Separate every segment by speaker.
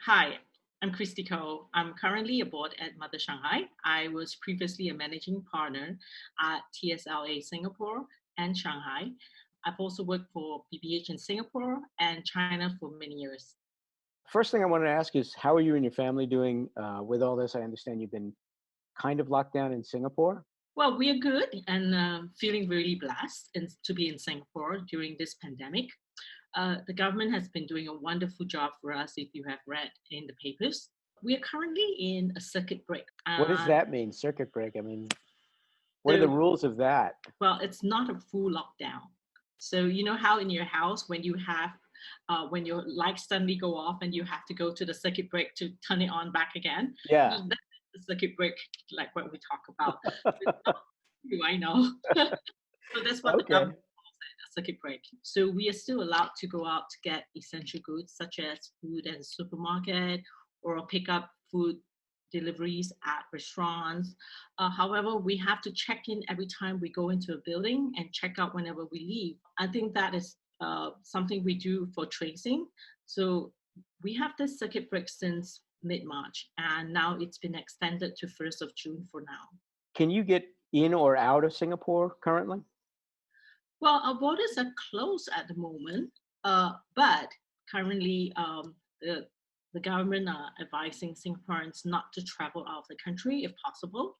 Speaker 1: Hi, I'm Krystie Koh. I'm currently a board at Mother Shanghai. I was previously a managing partner at TSLA Singapore and Shanghai. I've also worked for BBH in Singapore and China for many years.
Speaker 2: First thing I wanted to ask is, how are you and your family doing with all this? I understand you've been kind of locked down in Singapore.
Speaker 1: Well, we are good and feeling really blessed to be in Singapore during this pandemic. The government has been doing a wonderful job for us, if you have read in the papers. We are currently in a circuit break.
Speaker 2: What does that mean, circuit break? I mean, what are the
Speaker 1: So,
Speaker 2: rules of that?
Speaker 1: well, it's not a full lockdown. So you know how in your house when you have when your lights suddenly go off and you have to go to the circuit break to turn it on back again.
Speaker 2: Yeah.
Speaker 1: That's the circuit break, like what we talk about. It's not true, I know. So that's what the
Speaker 2: Okay.
Speaker 1: government calls it, a circuit break. So we are still allowed to go out to get essential goods such as food at the supermarket or pick up food deliveries at restaurants. However, we have to check in every time we go into a building and check out whenever we leave. I think that is something we do for tracing. So we have this circuit break since mid-March, and now it's been extended to 1st of June for now.
Speaker 2: Can you get in or out of Singapore currently?
Speaker 1: Well, our borders are closed at the moment, but currently the government are advising Singaporeans not to travel out of the country if possible,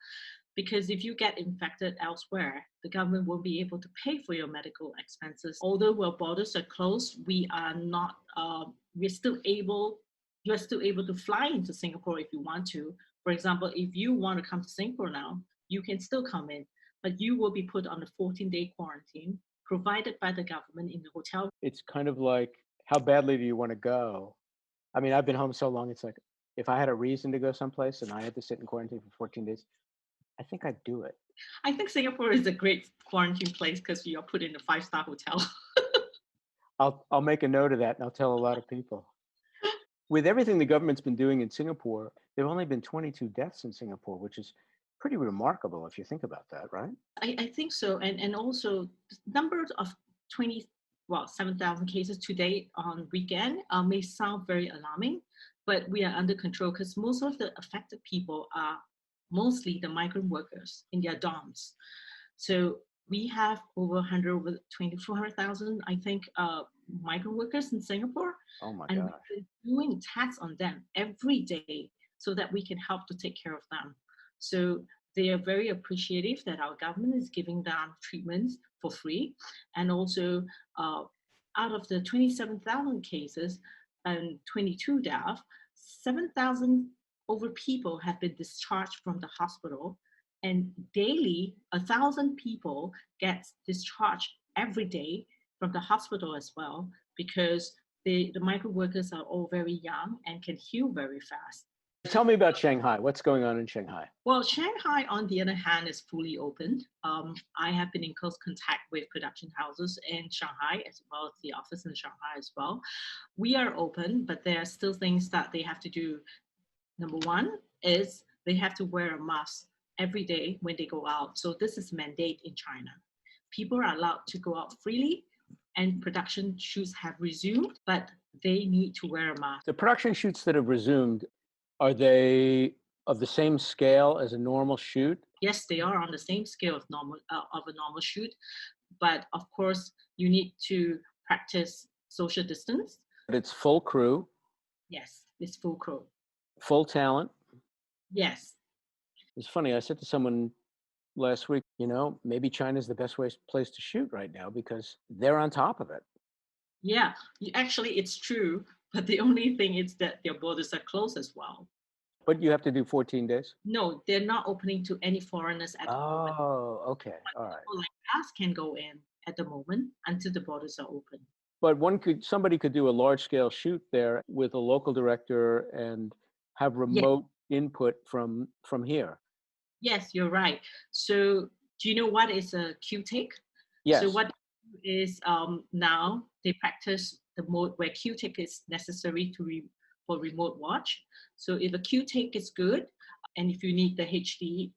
Speaker 1: because if you get infected elsewhere, the government won't be able to pay for your medical expenses. Although our borders are closed, we are not. We're still able. You're still able to fly into Singapore if you want to. For example, if you want to come to Singapore now, you can still come in, but you will be put on a 14-day quarantine provided by the government in the hotel.
Speaker 2: It's kind of like, how badly do you want to go? I mean, I've been home so long, it's like, if I had a reason to go someplace and I had to sit in quarantine for 14 days, I think I'd do it.
Speaker 1: I think Singapore is a great quarantine place because you're put in a five-star hotel.
Speaker 2: I'll make a note of that and I'll tell a lot of people. With everything the government's been doing in Singapore, there have only been 22 deaths in Singapore, which is pretty remarkable if you think about that, right?
Speaker 1: I think so. And also numbers of 20, well, 7,000 cases today on weekend may sound very alarming, but we are under control because most of the affected people are mostly the migrant workers in their dorms. So we have over 100, over 24,000, I think, migrant workers in Singapore,
Speaker 2: Oh my
Speaker 1: and
Speaker 2: gosh.
Speaker 1: we're doing tests on them every day so that we can help to take care of them. So they are very appreciative that our government is giving them treatments for free, and also uh, out of the 27,000 cases and 22 deaths, 7,000 over people have been discharged from the hospital, and daily 1,000 people get discharged every day from the hospital as well, because the migrant workers are all very young and can heal very fast.
Speaker 2: Tell me about Shanghai. What's going on in Shanghai?
Speaker 1: Well, Shanghai, on the other hand, is fully open. I have been in close contact with production houses in Shanghai as well as the office in Shanghai as well. We are open, but there are still things that they have to do. Number one is they have to wear a mask every day when they go out. So this is mandate in China. People are allowed to go out freely, and production shoots have resumed, but they need to wear a mask.
Speaker 2: The production shoots that have resumed, are they of the same scale as a normal shoot?
Speaker 1: Yes, they are on the same scale of a normal shoot, but of course you need to practice social distance.
Speaker 2: But it's full crew,
Speaker 1: Yes, it's full crew.
Speaker 2: full talent.
Speaker 1: Yes.
Speaker 2: It's funny, I said to someone last week, maybe China's the best place to shoot right now because they're on top of it.
Speaker 1: Yeah, actually it's true, but the only thing is that their borders are closed as well.
Speaker 2: But you have to do 14 days?
Speaker 1: No, they're not opening to any foreigners at the moment.
Speaker 2: Oh, okay. All right.
Speaker 1: People like us can go in at the moment until the borders are open.
Speaker 2: But somebody could do a large scale shoot there with a local director and have
Speaker 1: Yeah,
Speaker 2: remote input from here.
Speaker 1: yes, you're right. So do you know what is a Q-take? So
Speaker 2: Yes.
Speaker 1: what is now they practice the mode where Q-take is necessary for remote watch. So if a Q-take is good, and if you need the HD,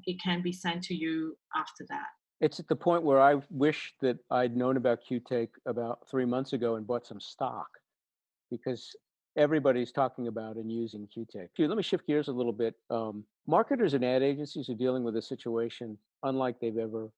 Speaker 1: it can be sent to you after that.
Speaker 2: It's at the point where I wish that I'd known about Q-Take about 3 months ago and bought some stock because everybody's talking about and using Q-Tech. Let me shift gears a little bit. Marketers and ad agencies are dealing with a situation unlike they've ever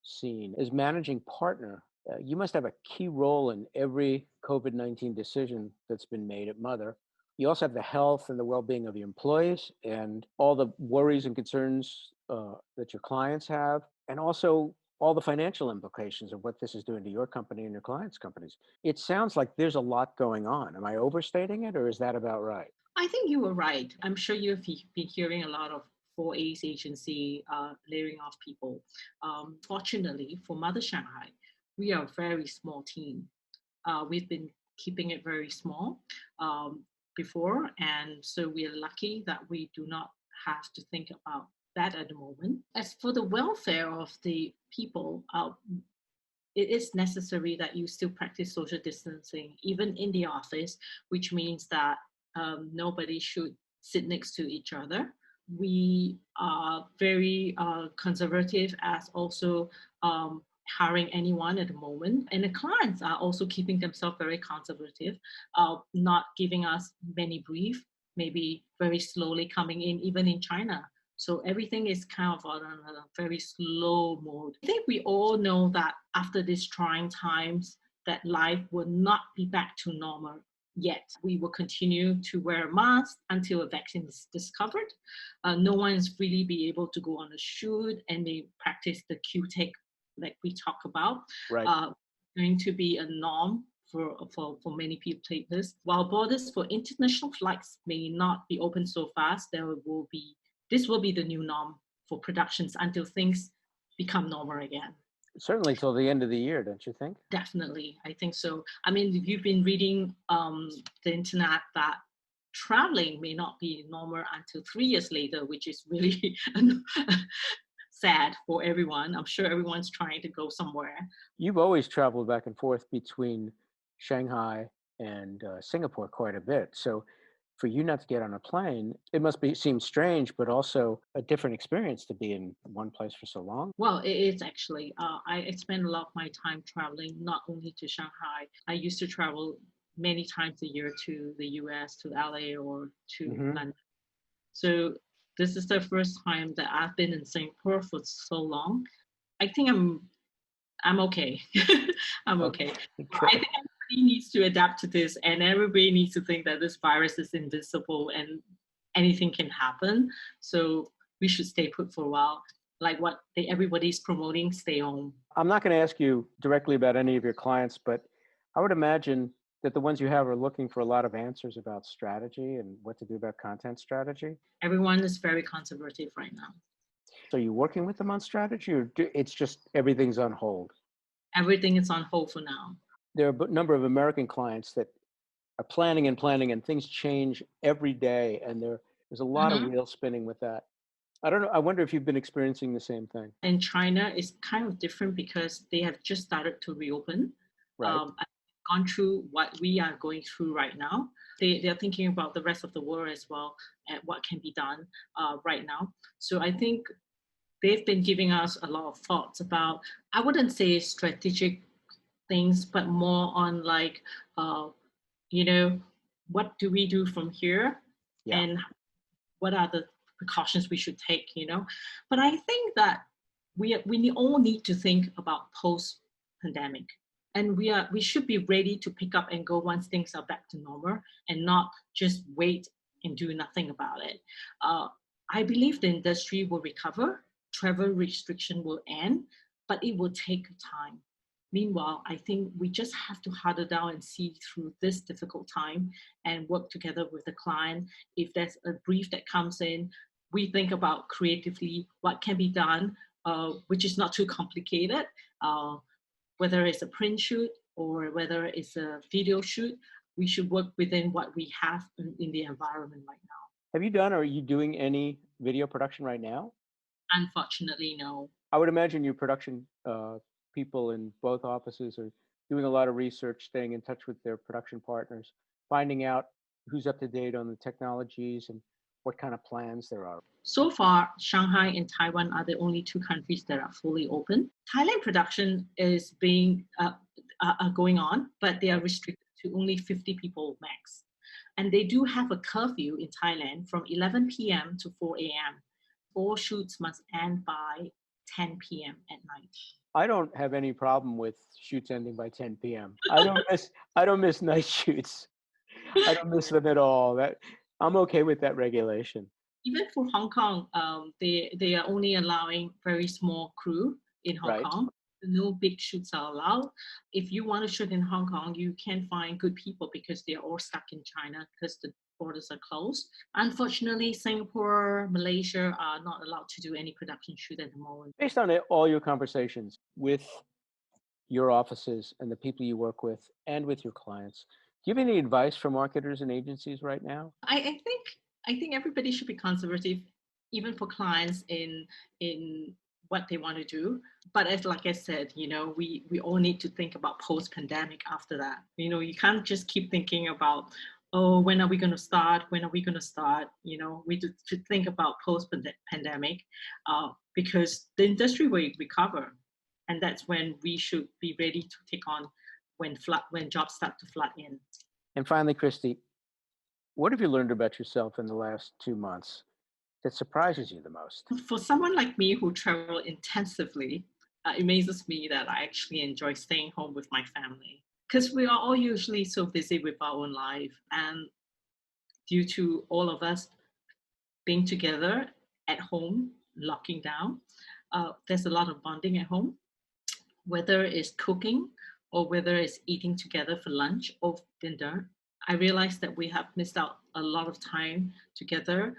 Speaker 2: seen. As managing partner, you must have a key role in every COVID-19 decision that's been made at Mother. You also have the health and the well-being of your employees and all the worries and concerns that your clients have, and also all the financial implications of what this is doing to your company and your clients' companies. It sounds like there's a lot going on. Am I overstating it, or is that about right?
Speaker 1: I think you were right. I'm sure you've been hearing a lot of 4A's agency layering off people. Fortunately for Mother Shanghai, we are a very small team. We've been keeping it very small before, and so we are lucky that we do not have to think about that at the moment. As for the welfare of the people, it is necessary that you still practice social distancing, even in the office, which means that nobody should sit next to each other. We are very conservative as also hiring anyone at the moment. And the clients are also keeping themselves very conservative, not giving us many brief, maybe very slowly coming in, even in China. So everything is kind of on a very slow mode. I think we all know that after these trying times, that life will not be back to normal yet. We will continue to wear a mask until a vaccine is discovered. No one's really be able to go on a shoot, and they practice the Q-Tech like we talk about.
Speaker 2: Right.
Speaker 1: Going to be a norm for many people take this. While borders for international flights may not be open so fast, this will be the new norm for productions until things become normal again.
Speaker 2: Certainly till the end of the year, don't you think?
Speaker 1: Definitely, I think so. I mean, you've been reading the internet that traveling may not be normal until 3 years later, which is really sad for everyone. I'm sure everyone's trying to go somewhere.
Speaker 2: You've always traveled back and forth between Shanghai and Singapore quite a bit. So for you not to get on a plane, it must seem strange, but also a different experience to be in one place for so long.
Speaker 1: Well, it is actually. I spend a lot of my time traveling, not only to Shanghai. I used to travel many times a year to the US, to LA, or to London. So this is the first time that I've been in Singapore for so long. I think I'm okay. I'm okay. I think everybody needs to adapt to this, and everybody needs to think that this virus is invisible and anything can happen. So we should stay put for a while. Like what everybody's promoting, stay home.
Speaker 2: I'm not going to ask you directly about any of your clients, but I would imagine that the ones you have are looking for a lot of answers about strategy and what to do about content strategy.
Speaker 1: Everyone is very conservative right now.
Speaker 2: So are you working with them on strategy, or it's just everything's on hold?
Speaker 1: Everything is on hold for now.
Speaker 2: There are a number of American clients that are planning and planning, and things change every day, and there's a lot of wheel spinning with that. I don't know. I wonder if you've been experiencing the same thing.
Speaker 1: In China, it's kind of different because they have just started to reopen.
Speaker 2: Right.
Speaker 1: I've gone through what we are going through right now. They're thinking about the rest of the world as well and what can be done right now. So I think they've been giving us a lot of thoughts about, I wouldn't say strategic things, but more on like, what do we do from here?
Speaker 2: Yeah.
Speaker 1: And what are the precautions we should take, But I think that we all need to think about post-pandemic. And we should be ready to pick up and go once things are back to normal and not just wait and do nothing about it. I believe the industry will recover, travel restriction will end, but it will take time. Meanwhile, I think we just have to huddle down and see through this difficult time and work together with the client. If there's a brief that comes in, we think about creatively what can be done, which is not too complicated, whether it's a print shoot or whether it's a video shoot. We should work within what we have in the environment right now.
Speaker 2: Have you done or are you doing any video production right now?
Speaker 1: Unfortunately, no.
Speaker 2: I would imagine your production people in both offices are doing a lot of research, staying in touch with their production partners, finding out who's up to date on the technologies and what kind of plans there are.
Speaker 1: So far, Shanghai and Taiwan are the only two countries that are fully open. Thailand production is going on, but they are restricted to only 50 people max. And they do have a curfew in Thailand from 11 p.m. to 4 a.m. All shoots must end by 10 p.m. at night.
Speaker 2: I don't have any problem with shoots ending by 10 p.m. I don't miss night shoots. I don't miss them at all. I'm okay with that regulation.
Speaker 1: Even for Hong Kong, they are only allowing very small crew in Hong
Speaker 2: Right.
Speaker 1: Kong. No big shoots are allowed. If you want to shoot in Hong Kong, you can find good people because they are all stuck in China because the borders are closed. Unfortunately, Singapore, Malaysia are not allowed to do any production shoot at the moment.
Speaker 2: Based on all your conversations with your offices and the people you work with and with your clients, do you have any advice for marketers and agencies right now?
Speaker 1: I think everybody should be conservative, even for clients in what they want to do. But as like I said, we all need to think about post pandemic after that. You can't just keep thinking about, oh, when are we going to start? When are we going to start? We should think about post pandemic, because the industry will recover, and that's when we should be ready to take on when jobs start to flood in.
Speaker 2: And finally, Krystie, what have you learned about yourself in the last 2 months that surprises you the most?
Speaker 1: For someone like me who travel intensively, it amazes me that I actually enjoy staying home with my family because we are all usually so busy with our own life. And due to all of us being together at home, locking down, there's a lot of bonding at home, whether it's cooking or whether it's eating together for lunch or dinner. I realize that we have missed out a lot of time together,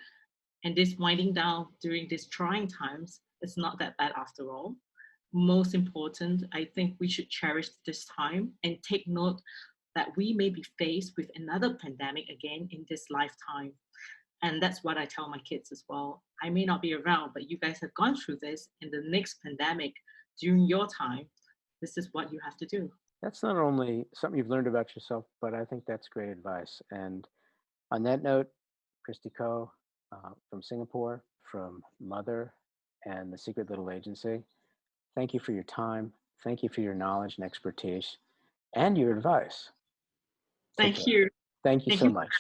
Speaker 1: and this winding down during these trying times is not that bad after all. Most important, I think we should cherish this time and take note that we may be faced with another pandemic again in this lifetime. And that's what I tell my kids as well. I may not be around, but you guys have gone through this, and the next pandemic during your time, this is what you have to do.
Speaker 2: That's not only something you've learned about yourself, but I think that's great advice. And on that note, Krystie Koh from Singapore, from Mother and the Secret Little Agency, thank you for your time. Thank you for your knowledge and expertise and your advice. Take
Speaker 1: Thank
Speaker 2: care.
Speaker 1: you.
Speaker 2: Thank you
Speaker 1: Thank
Speaker 2: so
Speaker 1: you.
Speaker 2: much.